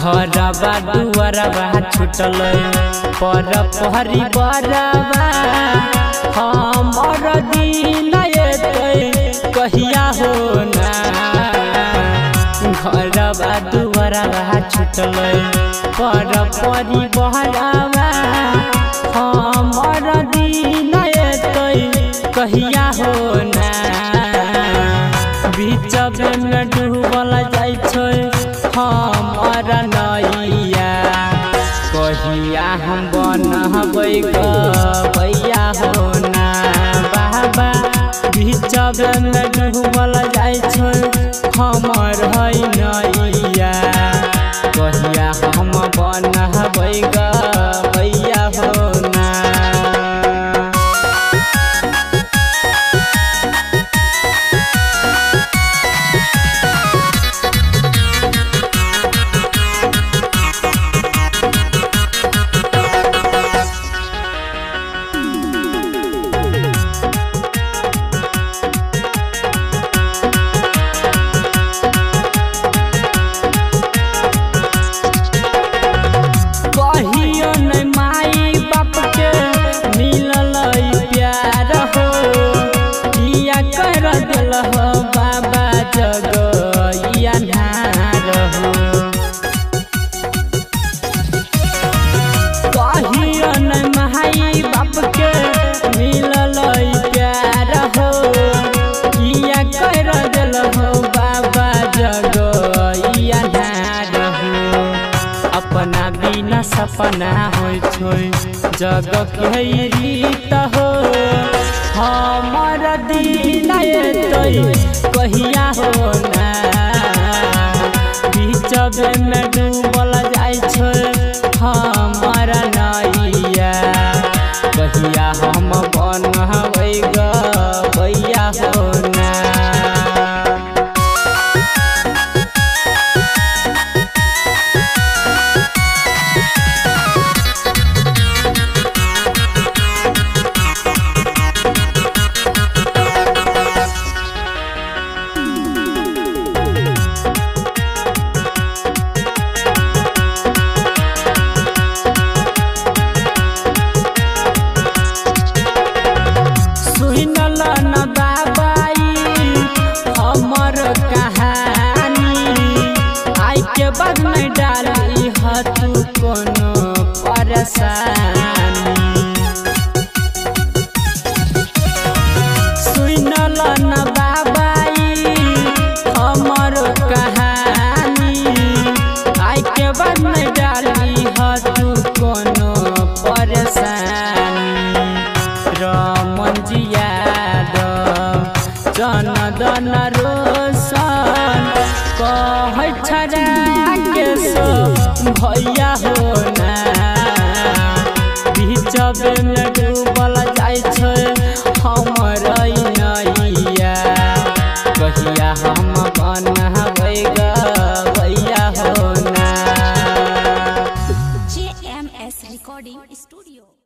घरबा दुआरबा छुटल पर पहरी बरबा हमर दिन कहिया हो ना। घरबा दुआरबा छुटल पर पहरी बरबा हमर दिन कहिया हो ना। बीच में डूबल जाय छै हमर नैया कहिया हम बनबै गबैया हो ना। बाबा बीच में डूबल जाय छै हमर नैया कहिया हम बनबै गबैया हो ना। अपना बिना सपना होय छै जग के रीत हो हमर दिन कहिया हो ना। बीच में डूबल जाय छै हमर नैया कहिया हम बनबै गबैया हो ना। बाद में डाली तू कोनो परेशानी सुनल न बाबाई हमर कहानी आई के बाद में डाली तू कोनो परेशानी। रमन जिया जन दन रोशन कहै छरा भैया हो ना। बीच में डूबल जाय छै हमर नैया कहिया हम बनबै गबैया हो ना। JMS Recording Studio।